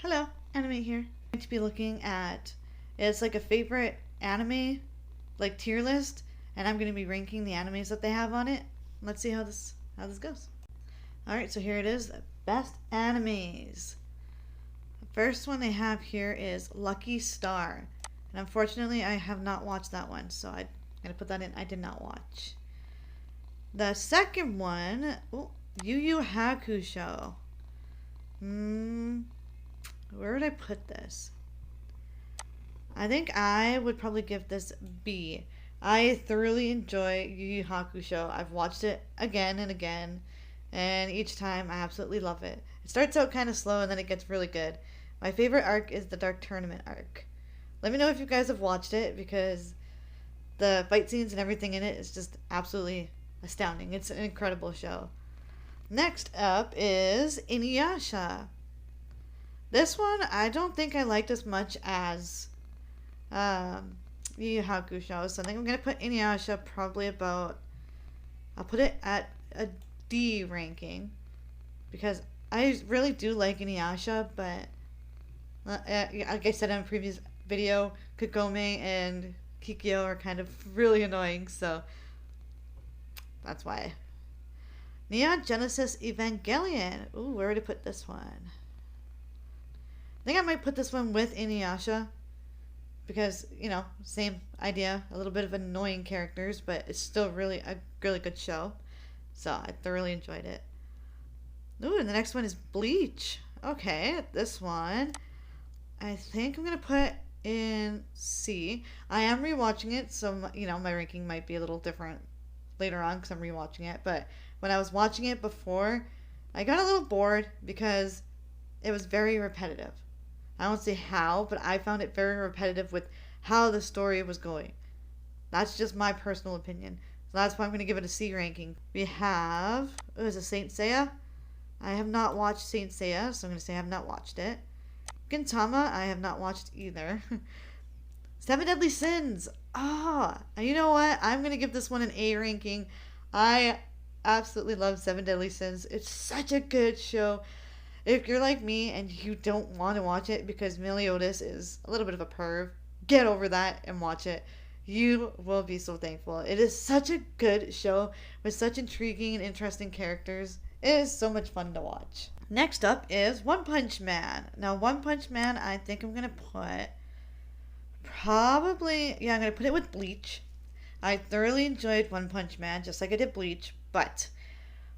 Hello, Anime here. I'm going to be looking at it's like a favorite anime like tier list, and I'm going to be ranking the animes that they have on it. Let's see how this goes. All right, so here it is, best animes. The first one they have here is Lucky Star, and unfortunately I have not watched that one, so I'm going to put that in. I did not watch. The second one, Yu Yu Hakusho. Where would I put this? I think I would probably give this B. I thoroughly enjoy Yu Yu Hakusho. I've watched it again and again, and each time I absolutely love it. It starts out kind of slow and then it gets really good. My favorite arc is the Dark Tournament arc. Let me know if you guys have watched it because the fight scenes and everything in it is just absolutely astounding. It's an incredible show. Next up is Inuyasha. This one I don't think I liked as much as Yu Yu Hakusho, so I think I'm gonna put Inuyasha probably about. I'll put it at a D ranking because I really do like Inuyasha, but like I said in a previous video, Kagome and Kikyo are kind of really annoying, so that's why. Neon Genesis Evangelion. Ooh, where would I put this one? I think I might put this one with Inuyasha because, same idea, a little bit of annoying characters, but it's still really a really good show. So I thoroughly enjoyed it. Ooh, and the next one is Bleach. Okay, this one I think I'm going to put in C. I am rewatching it, so, my ranking might be a little different later on because I'm rewatching it, but when I was watching it before, I got a little bored because it was very repetitive. I don't see how, but I found it very repetitive with how the story was going. That's just my personal opinion. So that's why I'm going to give it a C ranking. We have, is it Saint Seiya? I have not watched Saint Seiya, so I'm going to say I have not watched it. Gintama, I have not watched either. Seven Deadly Sins. You know what? I'm going to give this one an A ranking. I absolutely love Seven Deadly Sins. It's such a good show. If you're like me and you don't want to watch it because Meliodas is a little bit of a perv, get over that and watch it. You will be so thankful. It is such a good show with such intriguing and interesting characters. It is so much fun to watch. Next up is One Punch Man. Now, One Punch Man, I think I'm going to put I'm going to put it with Bleach. I thoroughly enjoyed One Punch Man, just like I did Bleach, but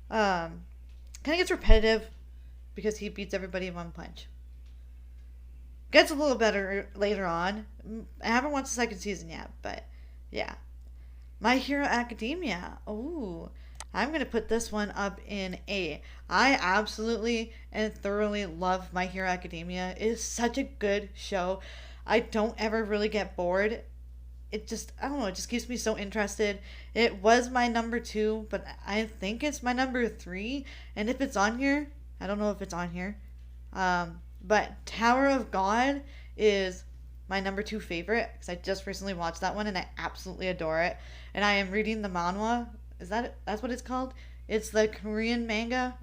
kind of gets repetitive because he beats everybody in one punch. Gets a little better later on. I haven't watched the second season yet, but yeah. My Hero Academia. Ooh, I'm going to put this one up in A. I absolutely and thoroughly love My Hero Academia. It is such a good show. I don't ever really get bored. It just, I don't know, it just keeps me so interested. It was my number 2, but I think it's my number 3. And if it's on here, I don't know if it's on here. But Tower of God is my number 2 favorite because I just recently watched that one and I absolutely adore it. And I am reading the manhwa. That's what it's called? It's the Korean manga,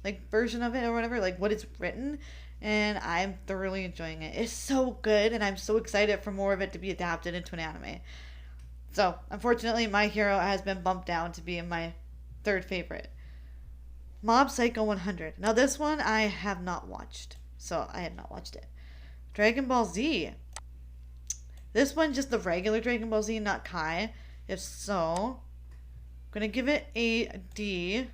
like version of it or whatever, like what it's written. And I'm thoroughly enjoying it. It's so good and I'm so excited for more of it to be adapted into an anime. So, unfortunately, My Hero has been bumped down to be my 3rd favorite. Mob Psycho 100. Now this one I have not watched. So I have not watched it. Dragon Ball Z. This one just the regular Dragon Ball Z, not Kai. If so, I'm going to give it a D.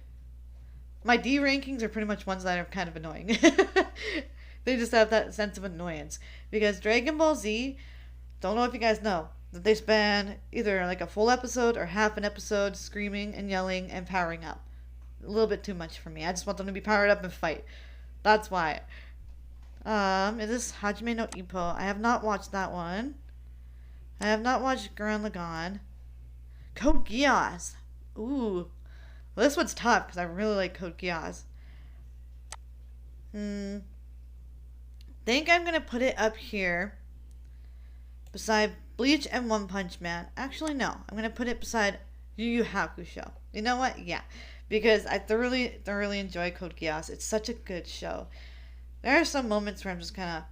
My D rankings are pretty much ones that are kind of annoying. They just have that sense of annoyance. Because Dragon Ball Z, don't know if you guys know, that they spend either like a full episode or half an episode screaming and yelling and powering up. A little bit too much for me. I just want them to be powered up and fight. That's why. Is this Hajime no Ippo? I have not watched that one. I have not watched Gurren Lagann. Code Geass. Ooh. Well, this one's tough because I really like Code Geass. Think I'm going to put it up here beside Bleach and One Punch Man. Actually, no. I'm going to put it beside Yu Yu Hakusho. You know what? Yeah. Because I thoroughly enjoy Code Geass. It's such a good show. There are some moments where I'm just kind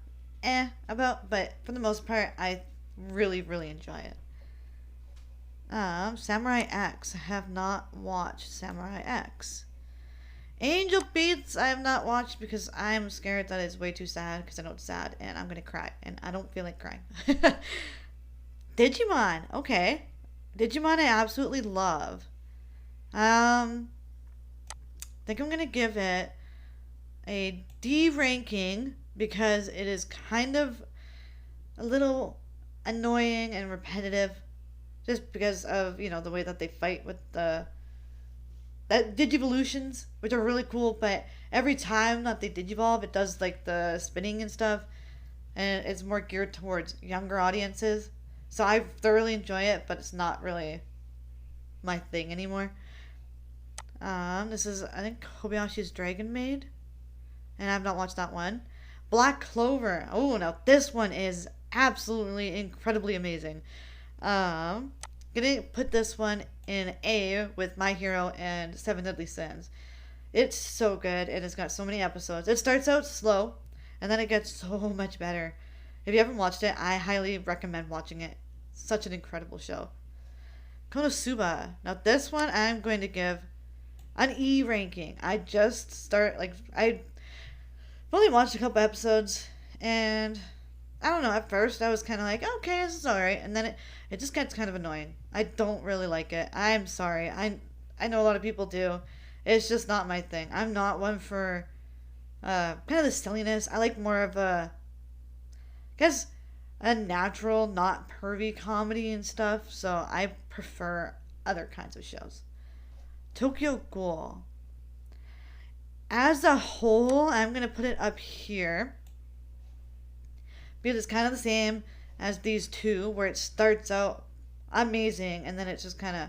of about, but for the most part, I really, really enjoy it. Samurai X. I have not watched Samurai X. Angel Beats. I have not watched because I'm scared that it's way too sad because I know it's sad and I'm gonna cry and I don't feel like crying. Digimon. Okay, Digimon. I absolutely love. I think I'm gonna give it a D ranking because it is kind of a little annoying and repetitive just because of the way that they fight with the that digivolutions, which are really cool, but every time that they digivolve it does like the spinning and stuff, and it's more geared towards younger audiences, so I thoroughly enjoy it, but it's not really my thing anymore. This is, I think, Kobayashi's Dragon Maid, and I've not watched that one. Black Clover. Oh, now this one is absolutely incredibly amazing. Gonna put this one in A with My Hero and Seven Deadly Sins. It's so good, and it's got so many episodes. It starts out slow, and then it gets so much better. If you haven't watched it, I highly recommend watching it. Such an incredible show. Konosuba. Now this one I'm going to give an E ranking. I've only watched a couple episodes, and I don't know, at first I was kind of like, okay, this is alright, and then it just gets kind of annoying. I don't really like it. I'm sorry. I know a lot of people do. It's just not my thing. I'm not one for kind of the silliness. I like more of I guess, a natural, not pervy comedy and stuff, so I prefer other kinds of shows. Tokyo Ghoul. As a whole, I'm going to put it up here because it's kind of the same as these two, where it starts out amazing and then it's just kind of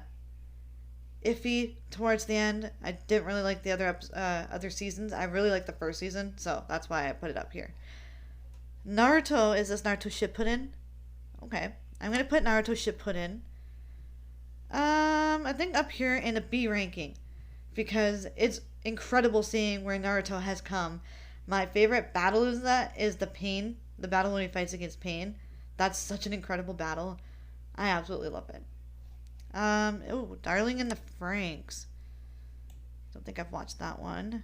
iffy towards the end. I didn't really like the other seasons. I really liked the first season, so that's why I put it up here. Naruto, is this Naruto Shippuden? Okay, I'm gonna put Naruto Shippuden. I think up here in a B ranking because it's incredible seeing where Naruto has come. My favorite battle is the battle when he fights against Pain. That's such an incredible battle. I absolutely love it. Darling in the Franxx. Don't think I've watched that one.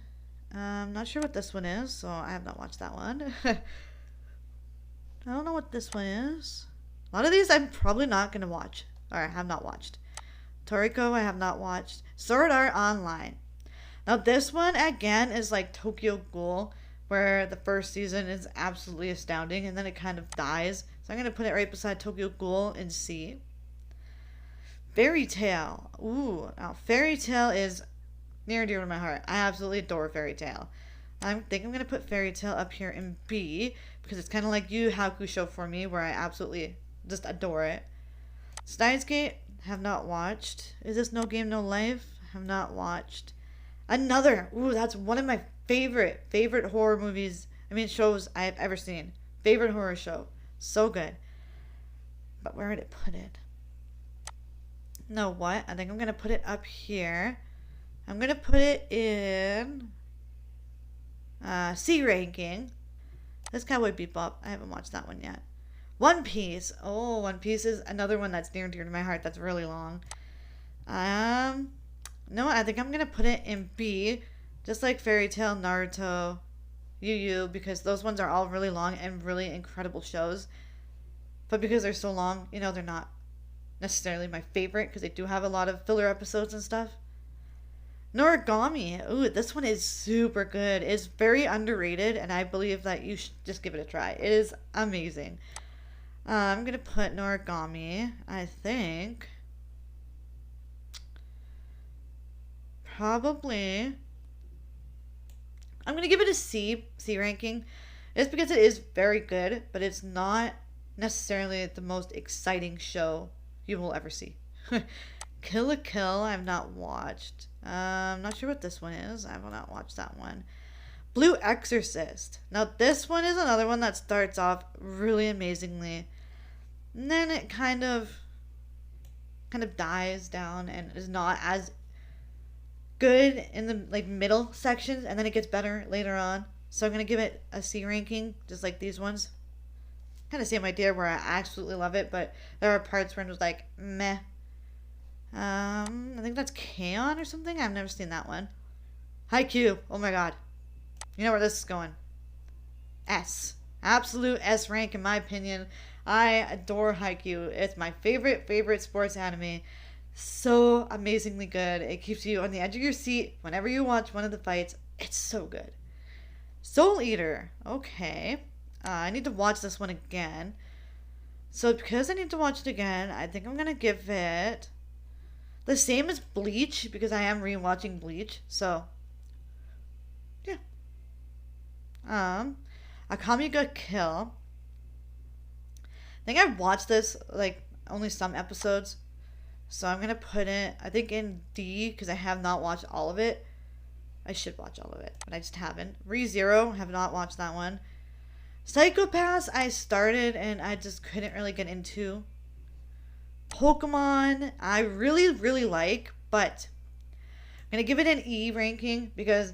Not sure what this one is, so I have not watched that one. I don't know what this one is. A lot of these I'm probably not gonna watch, or I have not watched. Toriko, I have not watched. Sword Art Online. Now this one again is like Tokyo Ghoul, where the first season is absolutely astounding and then it kind of dies. So I'm gonna put it right beside Tokyo Ghoul in C. Fairy Tail. Ooh, now Fairy Tail is near and dear to my heart. I absolutely adore Fairy Tail. I think I'm gonna put Fairy Tail up here in B because it's kind of like Yu Hakusho for me, where I absolutely just adore it. Steins Gate, have not watched. Is this No Game No Life? Have not watched. Another. Ooh, that's one of my favorite horror movies. I mean, shows I have ever seen. Favorite horror show. So good. But where would it put it? No, what? I think I'm gonna put it up here. I'm gonna put it in C ranking. This Cowboy Bebop. I haven't watched that one yet. One Piece. Oh, One Piece is another one that's near and dear to my heart. That's really long. No, I think I'm gonna put it in B, just like Fairy Tail, Naruto, Yu Yu, because those ones are all really long and really incredible shows. But because they're so long, they're not necessarily my favorite because they do have a lot of filler episodes and stuff. Noragami. Ooh, this one is super good. It's very underrated, and I believe that you should just give it a try. It is amazing. I'm gonna put Noragami, I think. Probably. I'm gonna give it a C ranking. It's because it is very good, but it's not necessarily the most exciting show you will ever see. Kill la Kill, I've not watched. I'm not sure what this one is. I have not watched that one. Blue Exorcist. Now this one is another one that starts off really amazingly, and then it kind of dies down and is not as good in the middle sections, and then it gets better later on. So I'm going to give it a C ranking, just like these ones. Kind of same idea where I absolutely love it, but there are parts where it was like, meh. I think that's K-On! Or something. I've never seen that one. Haikyuu. Oh my god. You know where this is going. S. Absolute S rank in my opinion. I adore Haikyuu. It's my favorite sports anime. So amazingly good. It keeps you on the edge of your seat whenever you watch one of the fights. It's so good. Soul Eater. Okay. I need to watch this one again. So because I need to watch it again, I think I'm going to give it the same as Bleach, because I am rewatching Bleach. So, yeah. Akame ga Kill. I think I've watched this, like, only some episodes. So I'm going to put it, I think, in D, because I have not watched all of it. I should watch all of it, but I just haven't. ReZero, have not watched that one. Psycho-Pass, I started and I just couldn't really get into. Pokemon, I really like, but I'm going to give it an E ranking because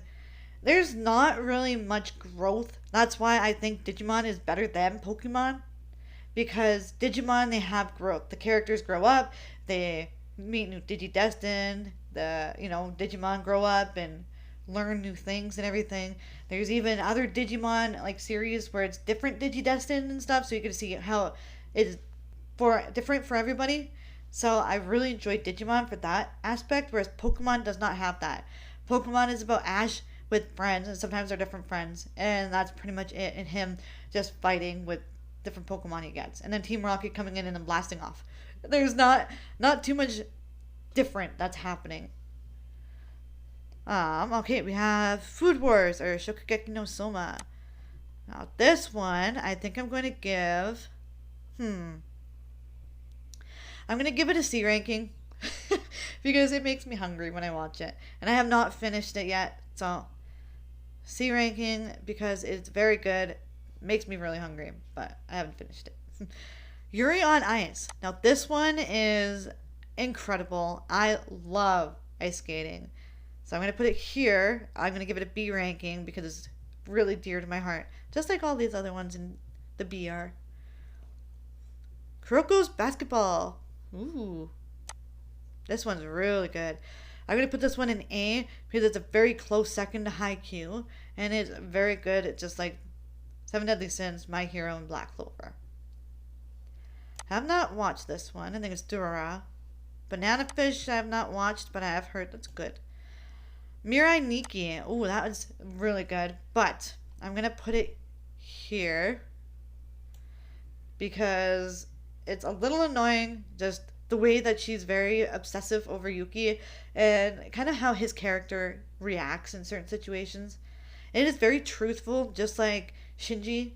there's not really much growth. That's why I think Digimon is better than Pokemon. Because Digimon, they have growth. The characters grow up, they meet new Digidestined, Digimon grow up and learn new things and everything. There's even other Digimon like series where it's different Digidestined and stuff, so you can see how it's different for everybody. So I really enjoyed Digimon for that aspect, whereas Pokemon does not have that. Pokemon is about Ash with friends, and sometimes they're different friends, and that's pretty much it. And him just fighting with different Pokemon he gets, and then Team Rocket coming in and then blasting off. There's not too much different that's happening. Okay, we have Food Wars, or Shokugeki no Soma. Now this one, I think I'm going to give, I'm going to give it a C ranking, because it makes me hungry when I watch it, and I have not finished it yet, so C ranking, because it's very good, makes me really hungry, but I haven't finished it. Yuri on Ice. Now this one is incredible. I love ice skating. So I'm going to put it here. I'm going to give it a B ranking because it's really dear to my heart. Just like all these other ones in the BR. Kuroko's Basketball. Ooh. This one's really good. I'm going to put this one in A because it's a very close second to Haikyuu. And it's very good. It's just like Seven Deadly Sins, My Hero, and Black Clover. I have not watched this one. I think it's Durara. Banana Fish I have not watched, but I have heard that's good. Mirai Nikki. Ooh, that was really good. But I'm going to put it here because it's a little annoying, just the way that she's very obsessive over Yuki and kind of how his character reacts in certain situations. It is very truthful, just like Shinji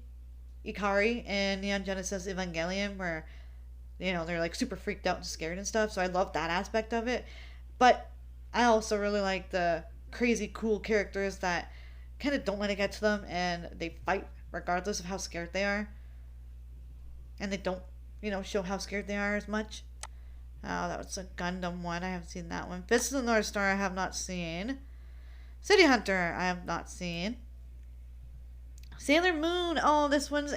Ikari in Neon Genesis Evangelion, where, they're like super freaked out and scared and stuff. So I love that aspect of it. But I also really like the crazy cool characters that kind of don't let it get to them and they fight regardless of how scared they are. And they don't, show how scared they are as much. Oh, that was a Gundam one. I haven't seen that one. Fist of the North Star I have not seen. City Hunter I have not seen. Sailor Moon. Oh, this one's...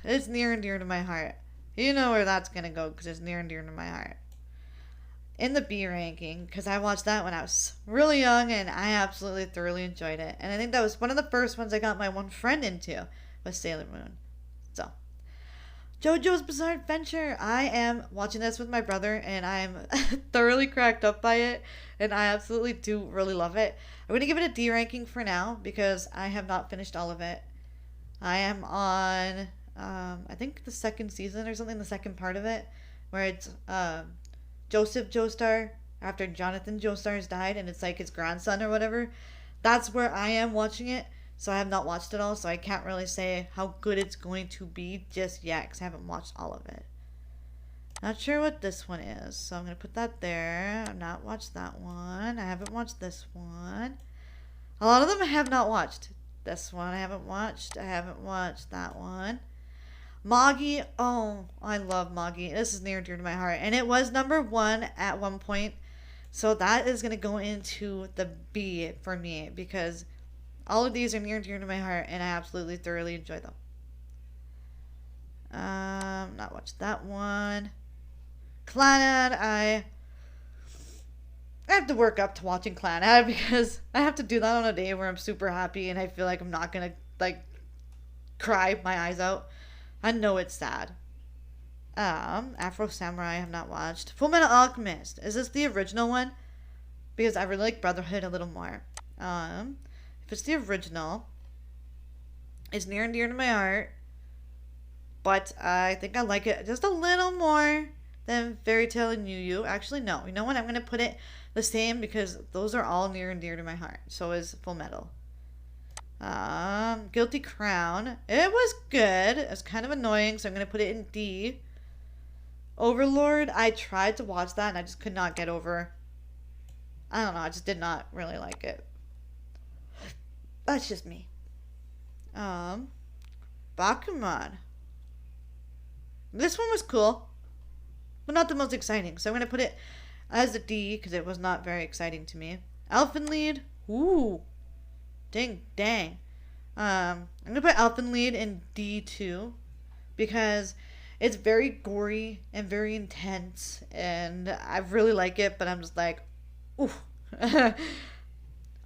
it's near and dear to my heart. You know where that's going to go because it's near and dear to my heart. In the B ranking, because I watched that when I was really young and I absolutely thoroughly enjoyed it. And I think that was one of the first ones I got my one friend into, was Sailor Moon. So, JoJo's Bizarre Adventure. I am watching this with my brother and I'm thoroughly cracked up by it. And I absolutely do really love it. I'm going to give it a D ranking for now because I have not finished all of it. I am on, I think the second season or something, the second part of it, where it's Joseph Joestar after Jonathan Joestar has died and it's like his grandson or whatever. That's where I am watching it. So I have not watched it all, so I can't really say how good it's going to be just yet because I haven't watched all of it. Not sure what this one is, so I'm going to put that there. I've not watched that one. I haven't watched this one. A lot of them I have not watched. This one I haven't watched. I haven't watched that one. Magi. Oh, I love Magi. This is near and dear to my heart. And it was number 1 at one point. So that is going to go into the B for me because All of these are near and dear to my heart, and I absolutely thoroughly enjoy them. Not watched that one. Clannad, I have to work up to watching Clannad because I have to do that on a day where I'm super happy and I feel like I'm not gonna like cry my eyes out. I know it's sad. Afro Samurai I have not watched. Full Metal Alchemist. Is this the original one? Because I really like Brotherhood a little more. If it's the original, it's near and dear to my heart. But I think I like it just a little more than Fairy Tail and Yu Yu. Actually, no. You know what? I'm going to put it the same because those are all near and dear to my heart. So is Full Metal. Guilty Crown. It was good. It was kind of annoying, so I'm going to put it in D. Overlord. I tried to watch that and I just could not get over. I don't know. I just did not really like it. That's just me. Bakuman. This one was cool, but not the most exciting. So I'm going to put it as a D because it was not very exciting to me. Elfen Lied. Ooh. Dang. I'm going to put Elfen Lied in D2 because it's very gory and very intense and I really like it, but I'm just like, ooh.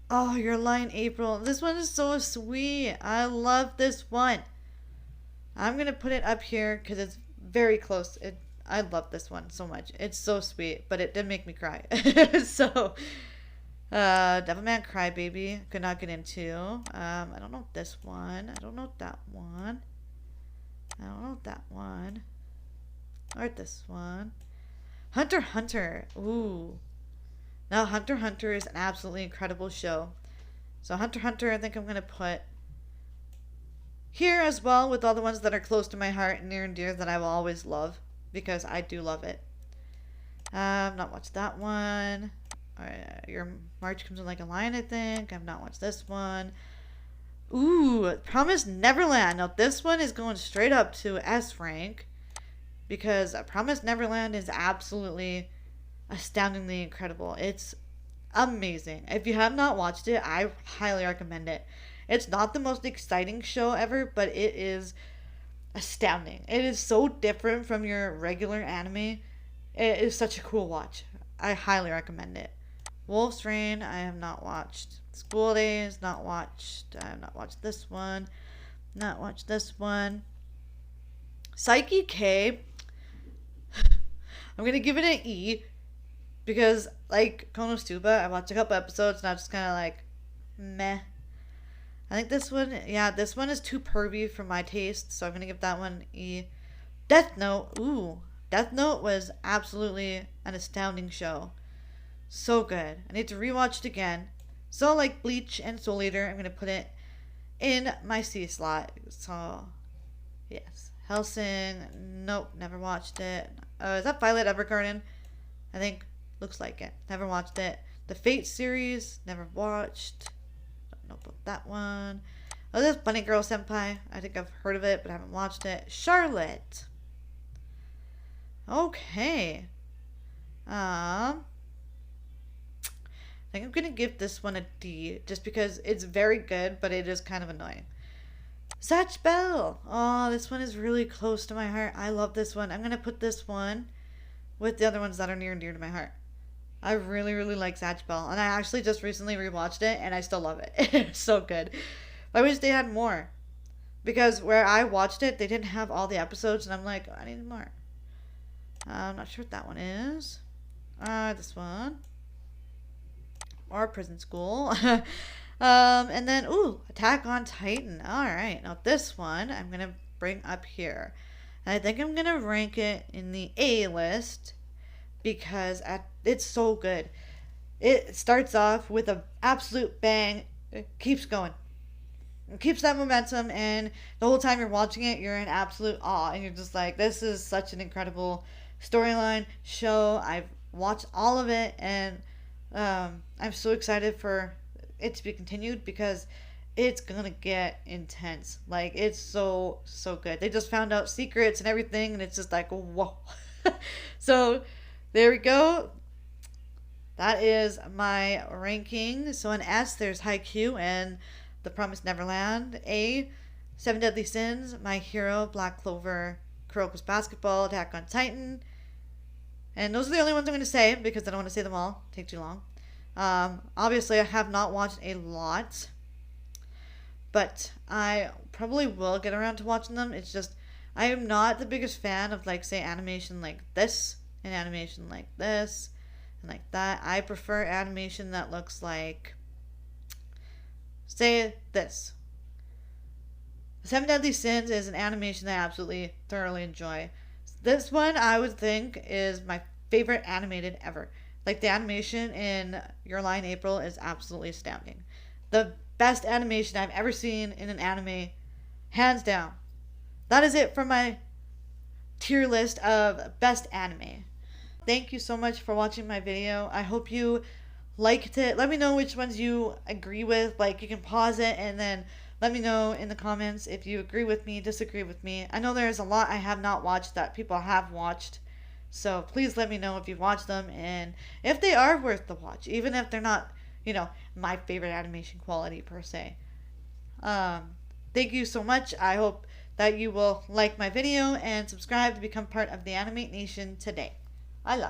Oh, Your Lie in April. This one is so sweet. I love this one. I'm going to put it up here because it's very close. I love this one so much. It's so sweet, but it did make me cry. So, Devilman Crybaby. Could not get into. I don't know this one. I don't know that one. I don't know that one. Or this one. Hunter x Hunter. Ooh. Now, Hunter x Hunter is an absolutely incredible show. So, Hunter x Hunter, I think I'm going to put here as well with all the ones that are close to my heart and near and dear that I will always love because I do love it. Not watched that one. Your March Comes in Like a Lion, I think. I've not watched this one. Ooh, Promised Neverland. Now, this one is going straight up to S rank because Promised Neverland is absolutely astoundingly incredible. It's amazing. If you have not watched it, I highly recommend it. It's not the most exciting show ever, but it is astounding. It is so different from your regular anime. It is such a cool watch. I highly recommend it. Wolf's Rain, I have not watched. School Days, not watched. I have not watched this one. Not watched this one. Psyche K, I'm going to give it an E because, like Konosuba, I watched a couple episodes and I was just kind of like, meh. I think this one, yeah, this one is too pervy for my taste, so I'm going to give that one E. Death Note, ooh. Death Note was absolutely an astounding show. So good. I need to rewatch it again. So, like Bleach and Soul Eater, I'm going to put it in my C slot. So, yes. Hellsing, nope, never watched it. Is that Violet Evergarden? I think, looks like it. Never watched it. The Fate series, never watched. Don't know about that one. Oh, this Bunny Girl Senpai. I think I've heard of it, but I haven't watched it. Charlotte. Okay. I think I'm going to give this one a D just because it's very good, but it is kind of annoying. Zatch Bell. Oh, this one is really close to my heart. I love this one. I'm going to put this one with the other ones that are near and dear to my heart. I really, really like Zatch Bell. And I actually just recently rewatched it, and I still love it. It's so good. I wish they had more. Because where I watched it, they didn't have all the episodes, and I'm like, I need more. I'm not sure what that one is. This one. Or Prison School. And then, ooh, Attack on Titan. Alright, now this one I'm going to bring up here. And I think I'm going to rank it in the A list because it's so good. It starts off with an absolute bang. It keeps going. It keeps that momentum, and the whole time you're watching it, you're in absolute awe. And you're just like, this is such an incredible storyline show. I've watched all of it, and I'm so excited for it to be continued because it's gonna get intense. Like, it's so good. They just found out secrets and everything, and it's just like, whoa. So there we go. That is my ranking. So in S there's Haikyuu, and The Promised Neverland. A, Seven Deadly Sins, My Hero, Black Clover, Kuroko's Basketball, Attack on Titan. And those are the only ones I'm going to say because I don't want to say them all. Take too long. Obviously, I have not watched a lot, but I probably will get around to watching them. It's just I am not the biggest fan of, like, say, animation like this and animation like this and like that. I prefer animation that looks like, say, this. Seven Deadly Sins is an animation that I absolutely thoroughly enjoy. This one I would think is my favorite animated ever. Like, the animation in Your Lie in April is absolutely astounding. The best animation I've ever seen in an anime, hands down. That is it for my tier list of best anime. Thank you so much for watching my video. I hope you liked it. Let me know which ones you agree with. Like, you can pause it and then let me know in the comments if you agree with me, disagree with me. I know there's a lot I have not watched that people have watched. So please let me know if you've watched them and if they are worth the watch, even if they're not, my favorite animation quality per se. Thank you so much. I hope that you will like my video and subscribe to become part of the Animate Nation today.